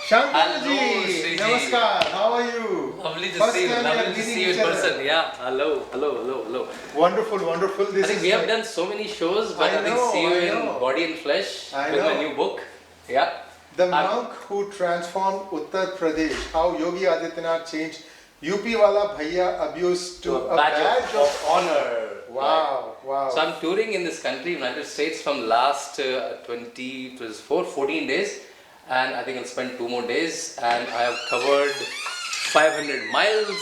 Shantanu ji, Sree ji. namaskar. How are you? Lovely to First see you. time we are Lovely to meeting see you in each other. person. Yeah. Hello. Wonderful, wonderful. This I think is we have like- done so many shows, but I, think know, see you I in know. body and flesh I with my know. new book. Yeah. The monk who transformed Uttar Pradesh. How Yogi Adityanath changed UP wala bhaiya abuse to a badge of honor. Wow, wow. So I'm touring in this country, United States, from last 14 days, and I think I'll spend 2 more days, and I have covered 500 miles.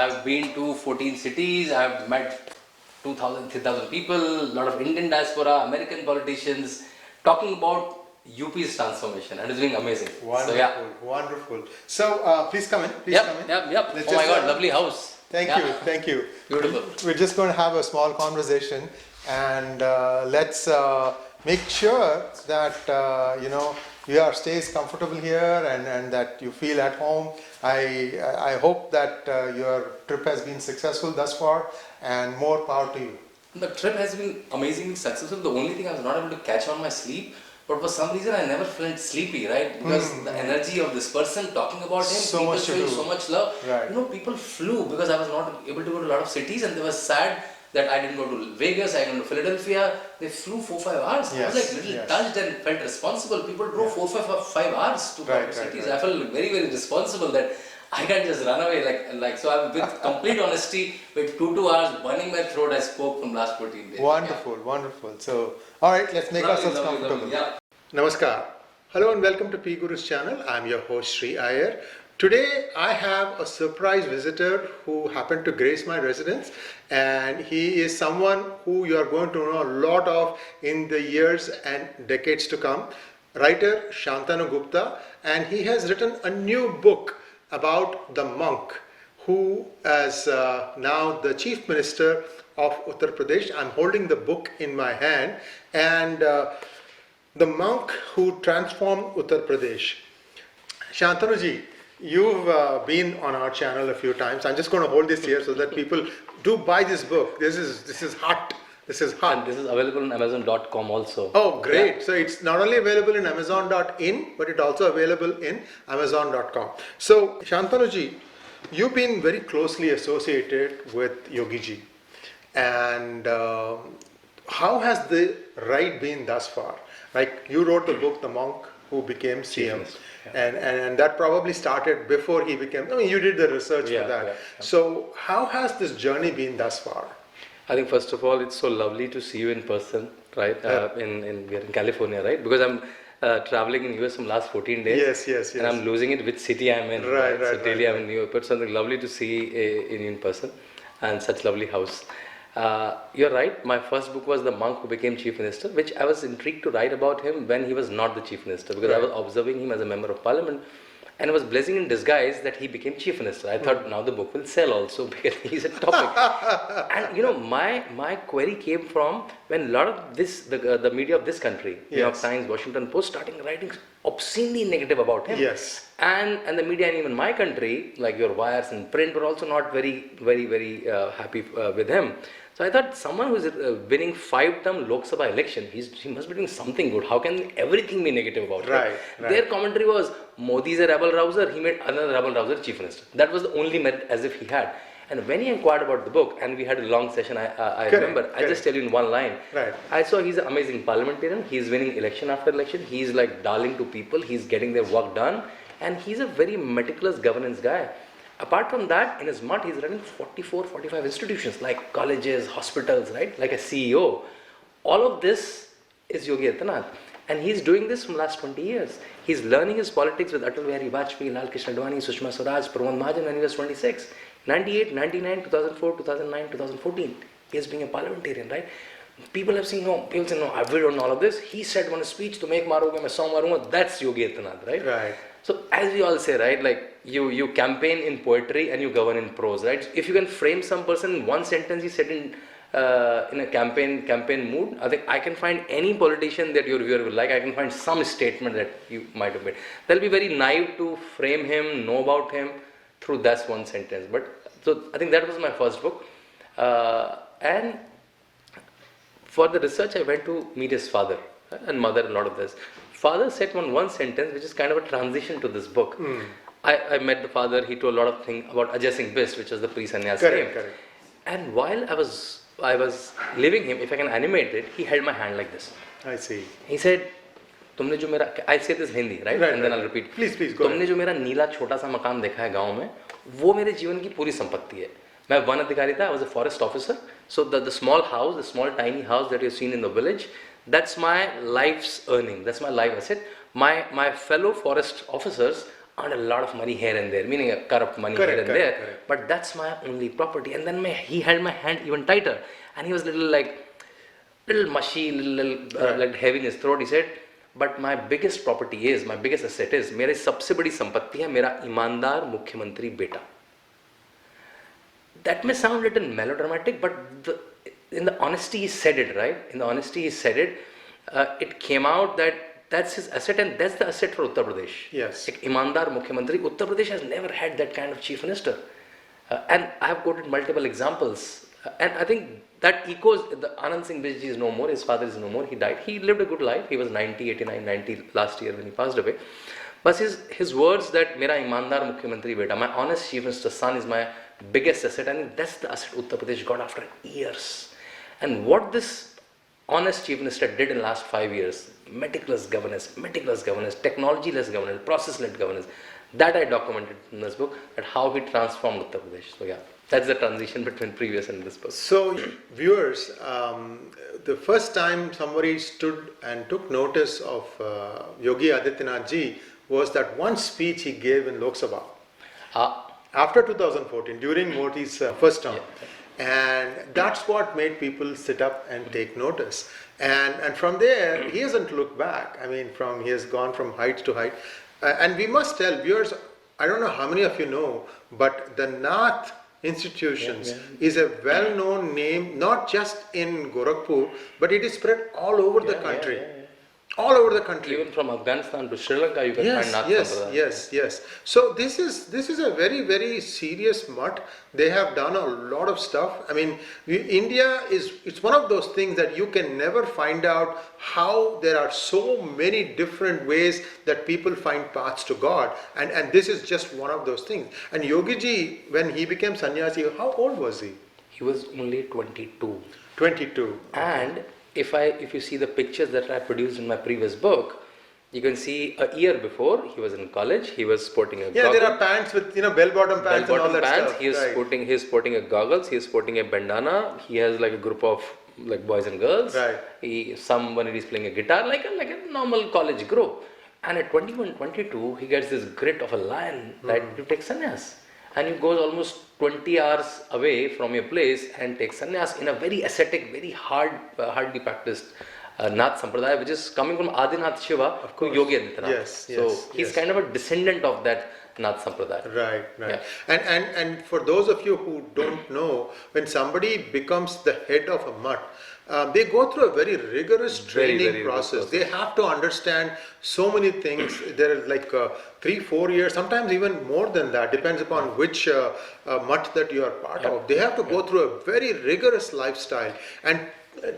I've been to 14 cities. I've met 2,000, 3,000 people, a lot of Indian diaspora, American politicians, talking about UP's transformation, and it's been amazing. Wonderful, So yeah. wonderful. So please come in. Please come in. Yep. Let's Oh my just, God, lovely house. Thank you. Beautiful. We're just going to have a small conversation, and let's make sure that stays comfortable here, and that you feel at home. I hope that your trip has been successful thus far, and more power to you. The trip has been amazingly successful. The only thing I was not able to catch on my sleep, but for some reason I never felt sleepy, right? Because the energy of this person talking about him, So people much to feel do. so much love. Right. People flew because I was not able to go to a lot of cities, and they were sad that I didn't go to Vegas, I didn't go to Philadelphia. They flew 4-5 hours. I was like little touched and felt responsible. People drove 4-5 hours to go to cities. I felt very, very responsible that I can't just run away like so. I'm with complete honesty, with 2 hours burning my throat, I spoke from last 14 days. Wonderful. So, all right, let's make ourselves comfortable. Yeah. Namaskar. Hello and welcome to PGurus channel. I'm your host Sree Iyer. Today I have a surprise visitor who happened to grace my residence, and he is someone who you are going to know a lot of in the years and decades to come. Writer Shantanu Gupta, and he has written a new book about the monk who is now the Chief Minister of Uttar Pradesh. I'm holding the book in my hand, and the monk who transformed Uttar Pradesh. Shantanu ji, you've been on our channel a few times. I'm just going to hold this here so that people do buy this book. This is hot. And this is available on Amazon.com also. Oh, great. Yeah. So it's not only available in Amazon.in, but it's also available in Amazon.com. So, Shantanu ji, you've been very closely associated with Yogi ji. And how has the ride been thus far? Like, you wrote the book, The Monk Who Became CM. And that probably started before he became, you did the research for that. Yeah. So, how has this journey been thus far? I think first of all, it's so lovely to see you in person, right? We are in California, right? Because I'm traveling in US from last 14 days. Yes. And I'm losing it which city I'm in. Right. So daily I'm in New York. But something lovely to see in person, and such lovely house. You're right. My first book was The Monk Who Became Chief Minister, which I was intrigued to write about him when he was not the Chief Minister, because I was observing him as a member of Parliament. And it was blessing in disguise that he became Chief Minister. I thought now the book will sell also because he's a topic. And my query came from when a lot of the media of this country, New York Times, Washington Post, starting writing obscenely negative about him. Yes. And the media in even my country, like your wires and print, were also not very happy with him. So I thought someone who is winning 5-term Lok Sabha election, he must be doing something good. How can everything be negative about him? Right. Their commentary was, Modi is a rebel rouser, he made another rebel rouser chief minister. That was the only merit as if he had. And when he inquired about the book, and we had a long session, I remember, I just tell you in one line, I saw he's an amazing parliamentarian, he's winning election after election, he's like darling to people, he's getting their work done, and he's a very meticulous governance guy. Apart from that, in his Mutt, he's running 45 institutions like colleges, hospitals, right? Like a CEO. All of this is Yogi Adityanath. And he's doing this from last 20 years. He's learning his politics with Atal Bihari Vajpayee, Lal Krishna Advani, Sushma Swaraj, Pramod Mahajan when he was 26. 98, 99, 2004, 2009, 2014. He is being a parliamentarian, right? People have seen, people say, I've done all of this. He said one speech, to make maroge, main song marunga. That's Yogi Adityanath, right? Right. So as we all say, right, like you campaign in poetry and you govern in prose, right? If you can frame some person in one sentence, he said in a campaign mood, I think I can find any politician that your viewer will like. I can find some statement that you might have made. They'll be very naive to frame him, know about him through that one sentence. But so I think that was my first book, and for the research I went to meet his father and mother, a lot of this. father said one sentence which is kind of a transition to this book. I met the father, he told a lot of things about adjusting best, which was the pre-sannyas name. Correct. And while I was leaving him, if I can animate it, he held my hand like this. I see. He said, तुमने जो मेरा, I say this in Hindi, right? And then I'll repeat. Please, go तुमने जो मेरा नीला छोटा सा मकान देखा है गांव में, वो मेरे जीवन की पूरी संपत्ति है. मैं वन अधिकारी था, I was a forest officer. So the small house, the small tiny house that you've seen in the village, that's my life's earning. That's my life asset. My fellow forest officers earned a lot of money here and there, meaning a corrupt money here and there. Correct. But that's my only property. And then he held my hand even tighter, and he was little mushy, like heavy in his throat. He said, but my biggest property is, my biggest asset is, मेरी सबसे बड़ी संपत्ति है मेरा ईमानदार मुख्यमंत्री बेटा. That may sound a little melodramatic, but in the honesty he said it, right? In the honesty he said it, it came out that that's his asset, and that's the asset for Uttar Pradesh. Yes. Like Imaandaar Mukhyamantri, Uttar Pradesh has never had that kind of chief minister. And I have quoted multiple examples. And I think that echoes, the Anand Singh Bijji is no more, his father is no more, he died. He lived a good life, he was 90, 89, 90 last year when he passed away. But his words that Mera Imaandar Mukhyamantri beta, my honest chief minister's son is my biggest asset, and that's the asset Uttar Pradesh got after years. And what this honest chief minister did in the last 5 years, meticulous governance, technology-less governance, process-led governance, that I documented in this book, that how he transformed Uttar Pradesh. So yeah, that's the transition between previous and this book. So viewers, the first time somebody stood and took notice of Yogi Adityanath ji was that one speech he gave in Lok Sabha after 2014 during Modi's first term. And that's what made people sit up and take notice. And from there, he hasn't looked back. I mean, he has gone from height to height. And we must tell viewers, I don't know how many of you know, but the Nath Institutions is a well-known name, not just in Gorakhpur, but it is spread all over the country. All over the country. Even from Afghanistan to Sri Lanka, you can find Nath Sampradaya. Yes. So this is a very, very serious mutt. They have done a lot of stuff. I mean, India it's one of those things that you can never find out how there are so many different ways that people find paths to God. And this is just one of those things. And Yogi ji, when he became Sanyasi, how old was he? He was only 22. 22. And if you see the pictures that I produced in my previous book, you can see a year before he was in college. He was sporting a goggle. There are pants with bell-bottom pants and all that stuff. He is sporting a goggles. He is sporting a bandana. He has like a group of like boys and girls. Right. Somebody is playing a guitar like a normal college group. And at 21, 22, he gets this grit of a lion that you take sannyas. And he goes almost 20 hours away from your place and takes sannyas in a very ascetic, very hardly practiced Nath Sampradaya, which is coming from Adinath Shiva to Yogi Adityanath. So he's kind of a descendant of that Nath Sampradaya. Right. Yeah. And for those of you who don't know, when somebody becomes the head of a mutt, they go through a very rigorous training process. They have to understand so many things. There are like 3-4 years, sometimes even more than that, depends upon which mutt that you are part of. They have to go through a very rigorous lifestyle, and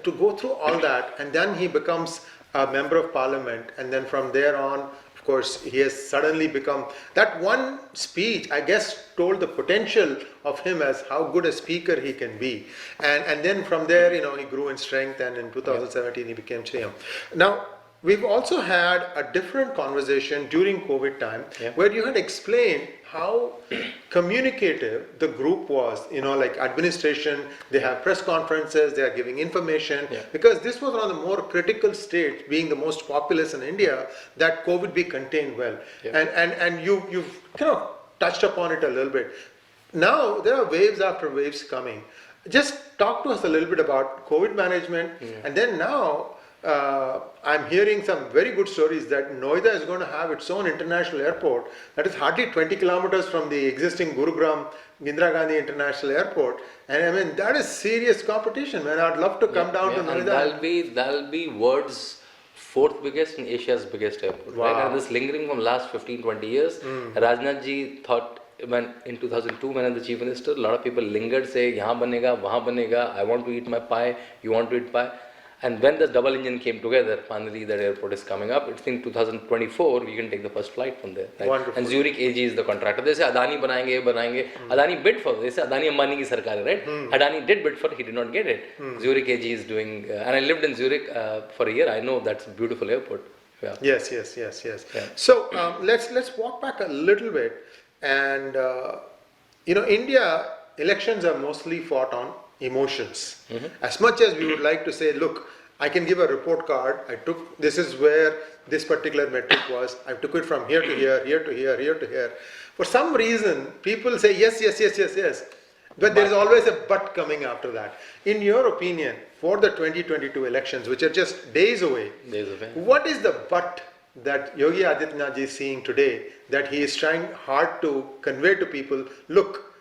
to go through all that, and then he becomes a member of parliament, and then from there on, of course, he has suddenly become, that one speech, I guess, told the potential of him as how good a speaker he can be. And then from there, he grew in strength, and in 2017 he became CM. Now, we've also had a different conversation during COVID time where you had explained how communicative the group was, like administration, they have press conferences, they are giving information, because this was one of the more critical states, being the most populous in India, that COVID be contained well. And you've kind of touched upon it a little bit. Now, there are waves after waves coming. Just talk to us a little bit about COVID management, and then now, I'm hearing some very good stories that Noida is going to have its own international airport that is hardly 20 kilometers from the existing Gurugram Indira Gandhi International Airport. And I mean, that is serious competition, man. I'd love to come down to Noida. And that'll be world's 4th biggest and Asia's biggest airport. Wow. Right? And this lingering from last 15-20 years. Rajnath ji thought, when in 2002 when I was the chief minister, a lot of people lingered, say, yahan banega, wahan banega, I want to eat my pie, you want to eat pie. And when the double engine came together, finally that airport is coming up. It's in 2024, we can take the first flight from there. Right? Wonderful. And Zurich AG is the contractor. They say Adani banayenge. Adani bid for it. They say Adani Ambani ki sarkar, right? Adani did bid for it, he did not get it. Zurich AG is doing, and I lived in Zurich for a year. I know that's a beautiful airport. Yeah. Yes. Yeah. So let's walk back a little bit, and India elections are mostly fought on emotions. As much as we would like to say, look, I can give a report card. This is where this particular metric was. I took it from here to here, here to here, here to here. For some reason, people say yes. But there is always a but coming after that. In your opinion, for the 2022 elections, which are just days away, what is the but that Yogi Adityanath is seeing today that he is trying hard to convey to people? Look,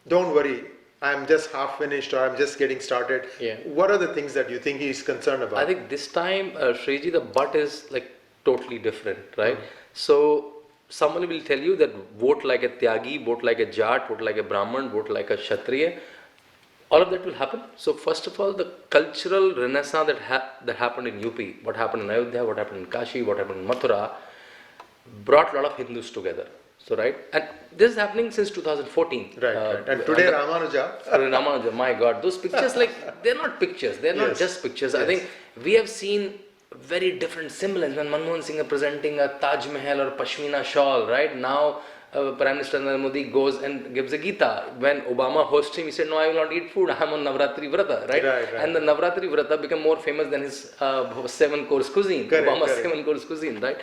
don't worry, I'm just half finished or I'm just getting started. Yeah. What are the things that you think he is concerned about? I think this time, Shriji, the but is like totally different, right? So someone will tell you that vote like a Tyagi, vote like a Jat, vote like a Brahman, vote like a Kshatriya. All of that will happen. So first of all, the cultural renaissance that happened in UP, what happened in Ayodhya, what happened in Kashi, what happened in Mathura, brought a lot of Hindus together. So right, and this is happening since 2014. Right. And today Ramanuja, my God, those pictures, like, they're not pictures. They're not just pictures. I think we have seen very different semblance when Manmohan Singh is presenting a Taj Mahal or Pashmina shawl, right? Now, Prime Minister Narendra Modi goes and gives a Gita. When Obama hosted him, he said, no, I will not eat food. I am on Navratri Vrata, right? And the Navratri Vrata became more famous than his 7-course cuisine, Obama's 7-course cuisine, right?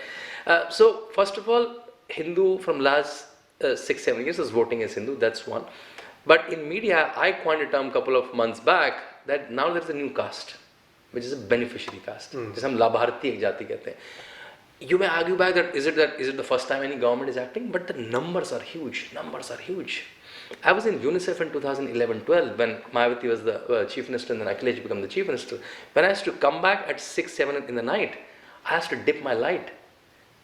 So, first of all, Hindu from last 6-7 years is voting as Hindu, that's one. But in media, I coined a term a couple of months back that now there is a new caste, which is a beneficiary caste. जिसे हम लाभार्थी एक जाति कहते हैं. You may argue back that is it the first time any government is acting, but the numbers are huge. I was in UNICEF in 2011-12 when Mayawati was the chief minister and then Akhilesh became the chief minister. When I used to come back at 6-7 in the night, I used to dip my light.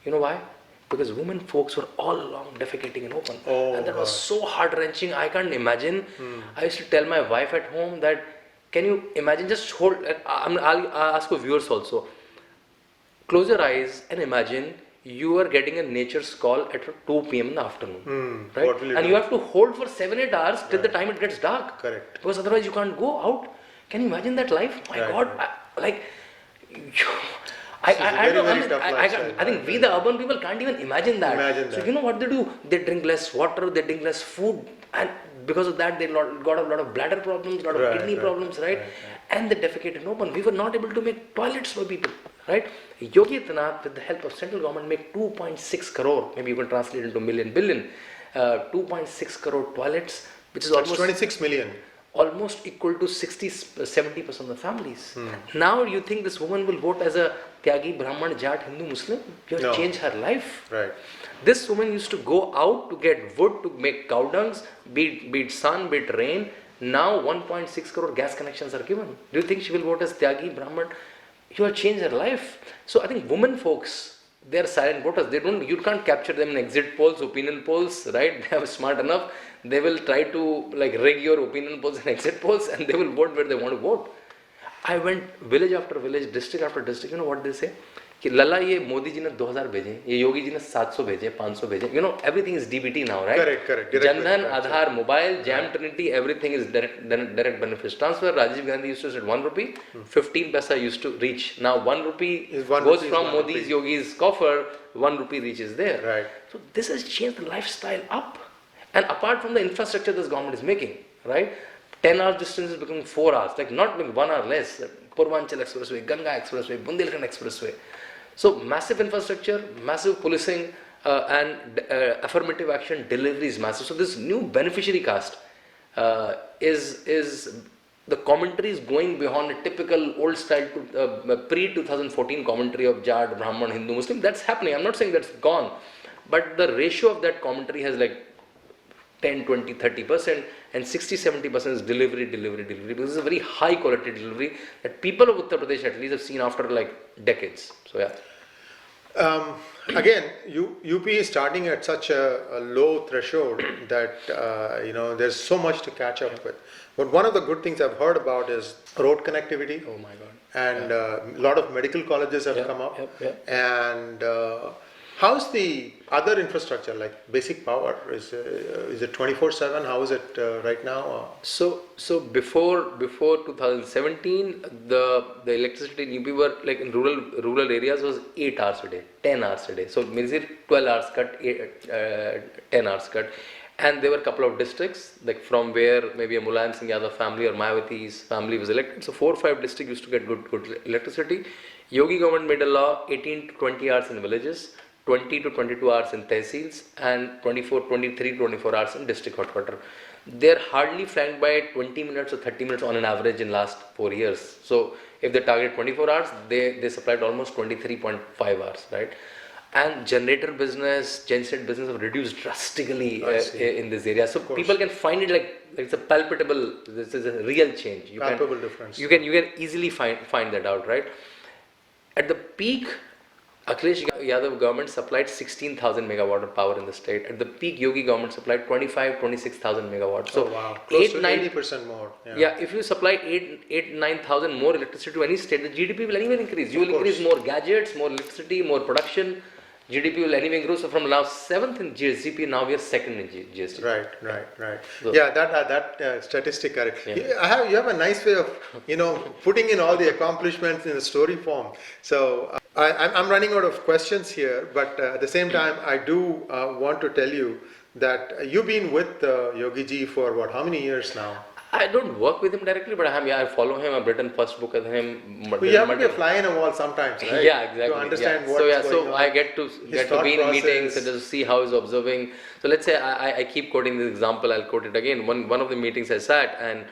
You know why? Because women folks were all along defecating in open. And that was so heart-wrenching, I can't imagine. I used to tell my wife at home that, can you imagine, just hold, I'll ask your viewers also, close your eyes and imagine you are getting a nature's call at 2 p.m. in the afternoon, right? And you have to hold for 7-8 hours till the time it gets dark. Correct. Because otherwise you can't go out. Can you imagine that life? My God, I think we the urban people can't even imagine that. So you know what they do? They drink less water, they drink less food, and because of that they got a lot of bladder problems, a lot of kidney problems, right? And they defecate in open. We were not able to make toilets for people, right? Yogi Adityanath, with the help of central government, make 2.6 crore, maybe you can translate into billion, 2.6 crore toilets, which is almost 26 million. Almost equal to 60-70% of the families. Now you think this woman will vote as a Tyagi, Brahman, Jat, Hindu, Muslim? You have changed her life. Right. This woman used to go out to get wood, to make cow dungs, be it sun, be it rain. Now 1.6 crore gas connections are given. Do you think she will vote as Tyagi, Brahman? You have changed her life. So I think women folks, they are silent voters. You can't capture them in exit polls, opinion polls, right? They are smart enough. They will try to rig your opinion polls and exit polls, and they will vote where they want to vote. I went village after village, district after district. You know what they say? कि लला ये मोदी जी ने 2000 भेजे, ये योगी जी ने 700 भेजे, 500 भेजे. You know, everything is DBT now, right? Correct. Jandhan, Aadhaar, mobile, Jam Trinity, everything is direct benefits transfer. Rajiv Gandhi used to say 1 rupee, 15 paisa used to reach. Now 1 rupee goes from Modi's, Yogi's coffer, 1 rupee reaches there. Right. So this has changed the lifestyle up. And apart from the infrastructure this government is making, right? 10 hours distance is becoming 4 hours, not 1 hour less. Purvanchal Expressway, Ganga Expressway, Bundelkhand Expressway. So massive infrastructure, massive policing, and affirmative action delivery is massive. So this new beneficiary caste is the commentary is going beyond a typical old style pre-2014 commentary of Jat, Brahman, Hindu, Muslim. That's happening. I'm not saying that's gone, but the ratio of that commentary has 10, 20, 30%, and 60-70% is delivery, because this is a very high quality delivery that people of Uttar Pradesh at least have seen after decades. So yeah. Again, UP is starting at such a low threshold that there's so much to catch up with. But one of the good things I've heard about is road connectivity. Oh my God. And a lot of medical colleges have come up. And how's the other infrastructure, like basic power? Is it 24/7? How is it right now? So before 2017, the electricity in UP were like in rural areas was 8 hours a day, 10 hours a day. So means it 12 hours cut, 10 hours cut. And there were a couple of districts, like from where maybe a Mulayam Singh Yadav family or Mayawati's family was elected. So 4 or 5 districts used to get good electricity. Yogi government made a law, 18 to 20 hours in villages, 20 to 22 hours in tehsils, and 23 to 24 hours in district headquarters. They're hardly flanked by 20 minutes or 30 minutes on an average in last 4 years. So if they target 24 hours, they supplied almost 23.5 hours, right? And generator business, genset business have reduced drastically in this area. So people can find it like it's a palpable, this is a real change. Palpable difference. You can easily find that out, right? At the peak, Akhilesh Yadav government supplied 16,000 megawatt of power in the state. At the peak, Yogi government supplied 26,000 megawatts. So wow. Close to 80% more. Yeah, if you supply 9,000 more electricity to any state, the GDP will anyway increase. You will increase more gadgets, more electricity, more production. GDP will anyway grow. So from now 7th in GSDP, now we are 2nd in GSDP. Right. So, yeah, that statistic. Yeah. You have a nice way of putting in all the accomplishments in a story form. So I'm running out of questions here, but at the same time, I do want to tell you that you've been with Yogi Ji for how many years now? I don't work with him directly, but I follow him. I've written first book with him. Well, you have to be a fly in a wall sometimes, right? Yeah, exactly. To understand what's going on. So I get to be in meetings and to see how he's observing. So let's say I keep quoting this example. I'll quote it again. One of the meetings I sat and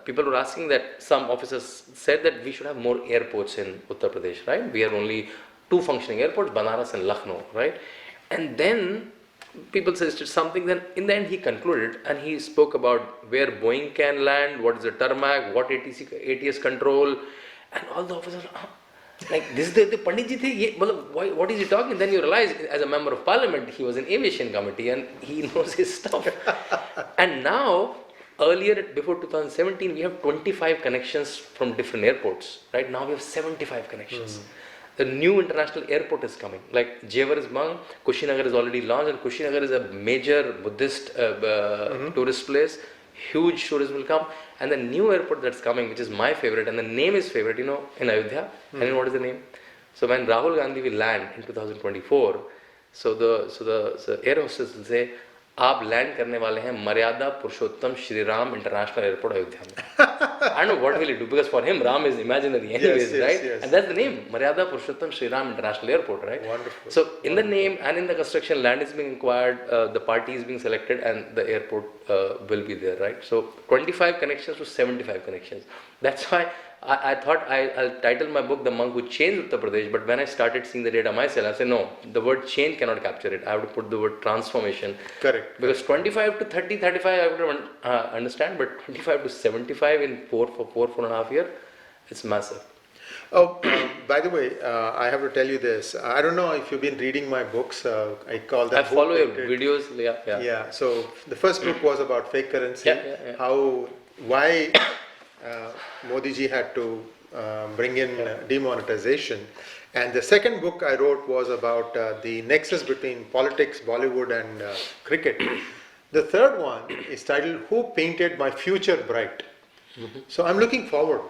people were asking that some officers said that we should have more airports in Uttar Pradesh, right? We have only 2 functioning airports, Banaras and Lucknow, right? And then people suggested something, then in the end he concluded and he spoke about where Boeing can land, what is the tarmac, what ATS control, and all the officers like this is the Pandit ji the, what is he talking? Then you realize as a member of parliament he was in aviation committee and he knows his stuff. And now earlier before 2017 we have 25 connections from different airports. Right now we have 75 connections. The new international airport is coming. Like Jewar is Bang, Kushinagar is already launched, and Kushinagar is a major Buddhist tourist place. Huge tourism will come, and the new airport that's coming, which is my favorite, and the name is favorite, in Ayodhya. And you know what is the name? So when Rahul Gandhi will land in 2024, so the air hostess will say, आप land करने वाले हैं मर्यादा पुरुषोत्तम Shri Ram international airport Ayodhya में. I don't know what will he do because for him Ram is imaginary anyways, right? Yes. And that's the name, Maryada Purushottam Shri Ram International Airport, right? Wonderful. So in the name and in the construction, land is being acquired, the party is being selected, and the airport will be there, right? So 25 connections to 75 connections. That's why I thought I'll title my book The Monk Who Changed Uttar Pradesh, but when I started seeing the data myself, I said no, the word change cannot capture it. I have to put the word transformation. Correct. Because 25 to 30, 35 I would understand, but 25 to 75 in 4.5 years, it's massive. Oh, by the way, I have to tell you this. I don't know if you've been reading my books. I call them. I follow your videos. Yeah. So the first book was about fake currency. Why Modi ji had to bring in demonetization. And the second book I wrote was about the nexus between politics, Bollywood, and cricket. The third one is titled "Who Painted My Future Bright?" So I'm looking forward.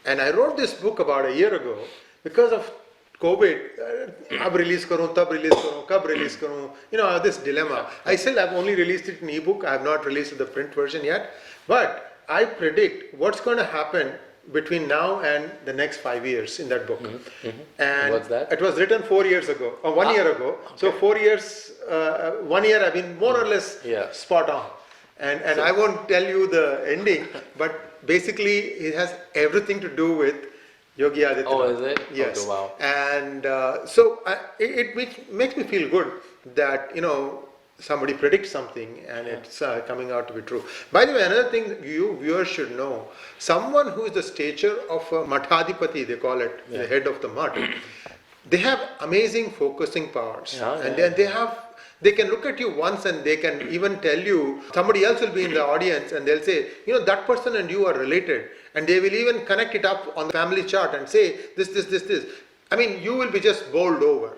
And I wrote this book about a year ago because of COVID. Ab release karoon, tab release karoon, kab release karoon. I have this dilemma. I still have only released it in ebook. I have not released the print version yet. But I predict what's going to happen between now and the next 5 years in that book. And what's that? It was written 4 years ago, or 1 year ago. Okay. So 4 years, 1 year I've been more or less spot on. And I won't tell you the ending, but basically it has everything to do with Yogi Adityanath. Oh, is it? Yes. Okay, wow. And so it makes me feel good that, somebody predicts something and it's coming out to be true. By the way, another thing you viewers should know, someone who is the stature of a Mathadipati, they call it, the head of the Mutt, they have amazing focusing powers. Yeah, And yeah, then they can look at you once and they can even tell you, somebody else will be in the audience and they'll say, that person and you are related. And they will even connect it up on the family chart and say, this. I mean, you will be just bowled over.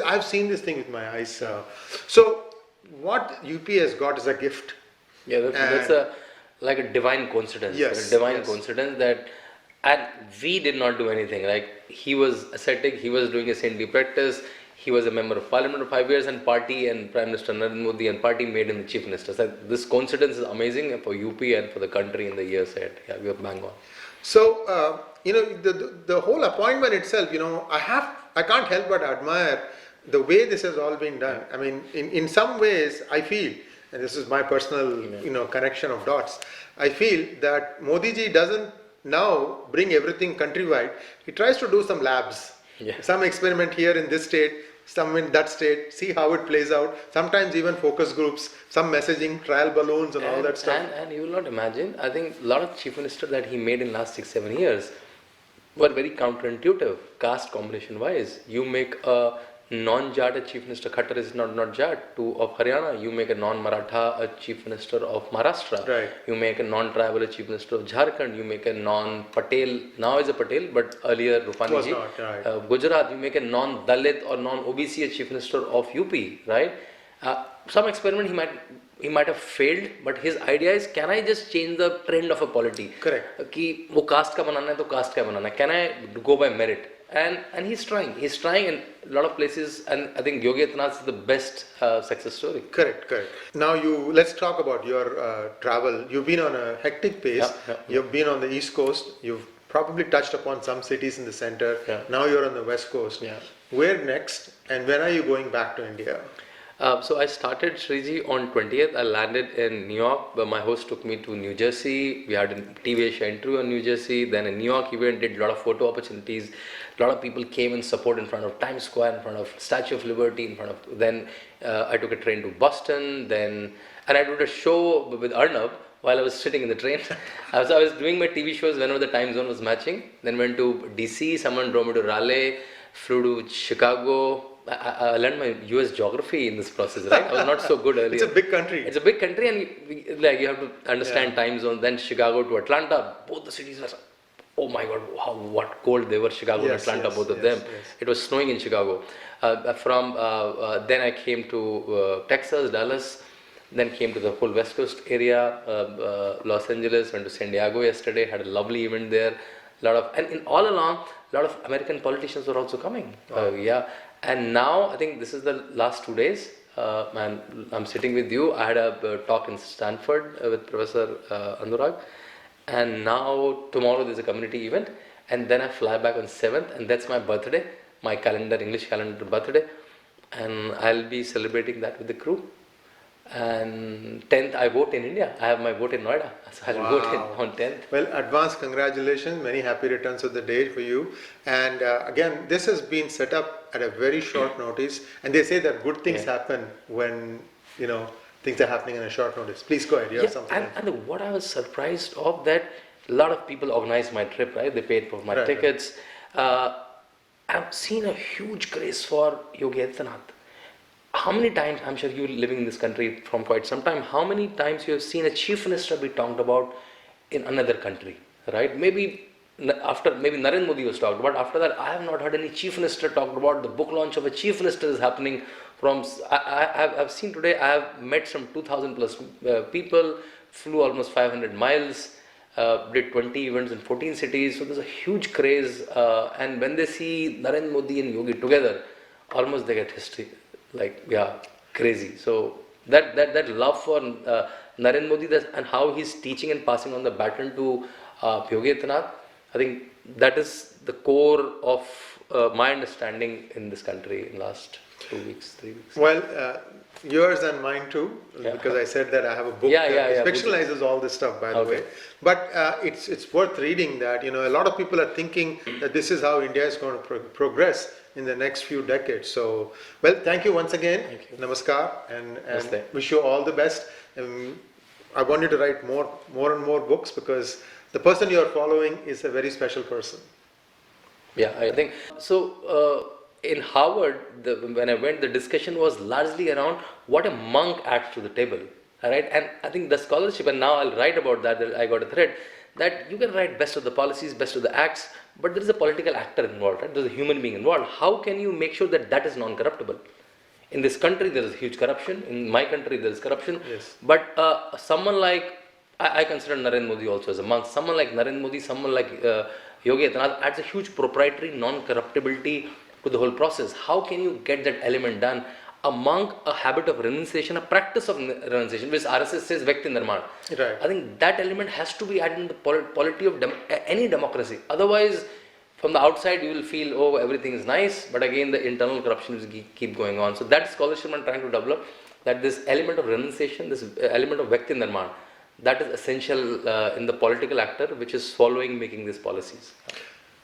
I've seen this thing with my eyes. So what UP has got is a gift. Yeah, that's like a divine coincidence. Yes, A divine yes. coincidence that, and we did not do anything. Like, he was ascetic, he was doing a saintly practice, he was a member of parliament for 5 years, and party and Prime Minister Narendra Modi and party made him the chief minister. So this coincidence is amazing for UP and for the country in the years ahead. Yeah, we are bang on. So, the whole appointment itself, I can't help but admire the way this has all been done. I mean, in some ways, I feel, and this is my personal, connection of dots, I feel that Modi ji doesn't now bring everything countrywide. He tries to do some labs, some experiment here in this state, some in that state, see how it plays out. Sometimes even focus groups, some messaging, trial balloons and all that stuff. And you will not imagine, I think a lot of chief ministers that he made in last 6-7 years were very counterintuitive, caste combination wise. You make a non-Jat chief minister, Khattar is not Jat, of Haryana. You make a non-Maratha a chief minister of Maharashtra. Right. You make a non-tribal a chief minister of Jharkhand. You make a non-Patel, now is a Patel, but earlier Rupani ji. Right. Gujarat, you make a non-Dalit or non-OBC a chief minister of UP, right? Some experiment he might have failed, but his idea is, can I just change the trend of a polity? Correct. कि वो caste का बनाना है तो caste का बनाना है. Can I go by merit? And he's trying in a lot of places, and I think Yogi Adityanath is the best success story. Correct. Now let's talk about your travel. You've been on a hectic pace. Yeah. You've been on the East Coast. You've probably touched upon some cities in the center. Yeah. Now you're on the West Coast. Yeah. Where next, and when are you going back to India? So I started Shriji on 20th. I landed in New York, but my host took me to New Jersey. We had a TV Asia interview in New Jersey. Then in New York, event did a lot of photo opportunities. A lot of people came in support in front of Times Square, in front of Statue of Liberty, Then I took a train to Boston. And I did a show with Arnab while I was sitting in the train. I was doing my TV shows whenever the time zone was matching. Then went to DC. Someone drove me to Raleigh. Flew to Chicago. I learned my US geography in this process, right? I was not so good earlier. It's a big country. It's a big country, and you have to understand time zone. Then Chicago to Atlanta, both the cities were, oh my God, what cold they were, Chicago and Atlanta, both of them. Yes. It was snowing in Chicago. Then I came to Texas, Dallas, then came to the whole West Coast area, Los Angeles, went to San Diego yesterday, had a lovely event there. All along, a lot of American politicians were also coming. And now, I think this is the last 2 days, and I'm sitting with you. I had a talk in Stanford with Professor Anurag, and now tomorrow there's a community event, and then I fly back on 7th, and that's my birthday, my English calendar birthday, and I'll be celebrating that with the crew. And 10th, I vote in India. I have my vote in Noida, so I'll vote on 10th. Well, advance congratulations. Many happy returns of the day for you. And again, this has been set up at a very short notice. And they say that good things happen when, things are happening in a short notice. Please go ahead. You have something. And what I was surprised of that, a lot of people organized my trip, right? They paid for my tickets. I've seen a huge craze for Yogi Adityanath. How many times, I'm sure you living in this country from quite some time, how many times you have seen a chief minister be talked about in another country, right? Maybe Narendra Modi was talked about. After that, I have not heard any chief minister talked about. The book launch of a chief minister is happening I've seen today, I have met some 2,000 plus people, flew almost 500 miles, did 20 events in 14 cities. So there's a huge craze. And when they see Narendra Modi and Yogi together, almost they get history. Crazy. So that love for Narendra Modi and how he's teaching and passing on the baton to Yogi Adityanath, I think that is the core of my understanding in this country in last 2 weeks, 3 weeks. Well, yours and mine too, because I said that I have a book that fictionalizes all this stuff, by the way. But it's worth reading that, a lot of people are thinking that this is how India is going to progress in the next few decades. So, well, thank you once again. Thank you. Namaskar, and wish you all the best. I want you to write more and more books, because the person you are following is a very special person. Yeah, I think so. in Harvard, when I went, the discussion was largely around what a monk adds to the table. All right, and I think the scholarship, and now I'll write about that. I got a thread that you can write best of the policies, best of the acts, but there is a political actor involved, right? There's a human being involved. How can you make sure that that is non-corruptible? In this country, there is huge corruption. In my country, there is corruption. Yes. But someone like, I consider Narendra Modi also as a monk. Someone like Narendra Modi, someone like Yogi Adityanath adds a huge proprietary non-corruptibility to the whole process. How can you get that element done? A monk, a habit of renunciation, a practice of renunciation, which RSS says Vyakti Nirmaan. Right. I think that element has to be added in the polity of any democracy. Otherwise, from the outside, you will feel, oh, everything is nice, but again, the internal corruption will keep going on. So that scholarship I'm trying to develop, that this element of renunciation, this element of Vyakti Nirmaan, that is essential in the political actor, which is following making these policies.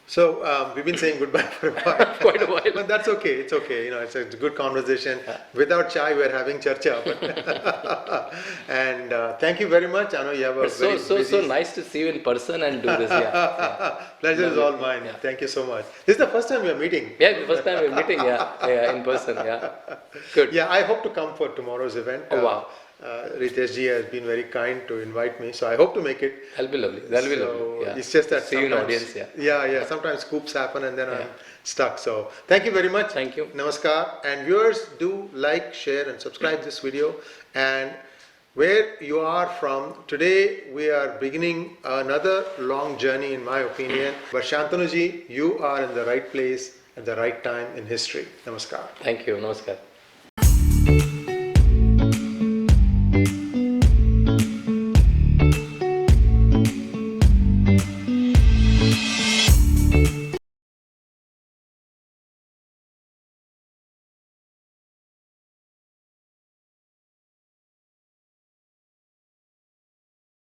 So we've been saying goodbye for a while. Quite a while. But that's okay. It's okay. It's a good conversation. Without chai, we're having charcha. And thank you very much. I know you have a so nice to see you in person and do this. Pleasure is all mine. Yeah. Thank you so much. This is the first time we are meeting. Yeah, the first time we're meeting. In person. Good. Yeah, I hope to come for tomorrow's event. Oh wow. Ritesh ji has been very kind to invite me, so I hope to make it. That'll be lovely. That'll be lovely. Yeah. It's just that see you in audience. Yeah. Sometimes scoops happen and then I'm stuck. So thank you very much. Thank you. Namaskar. And viewers, do like, share, and subscribe this video. And where you are from, today we are beginning another long journey, in my opinion. But Shantanu ji, you are in the right place at the right time in history. Namaskar. Thank you. Namaskar.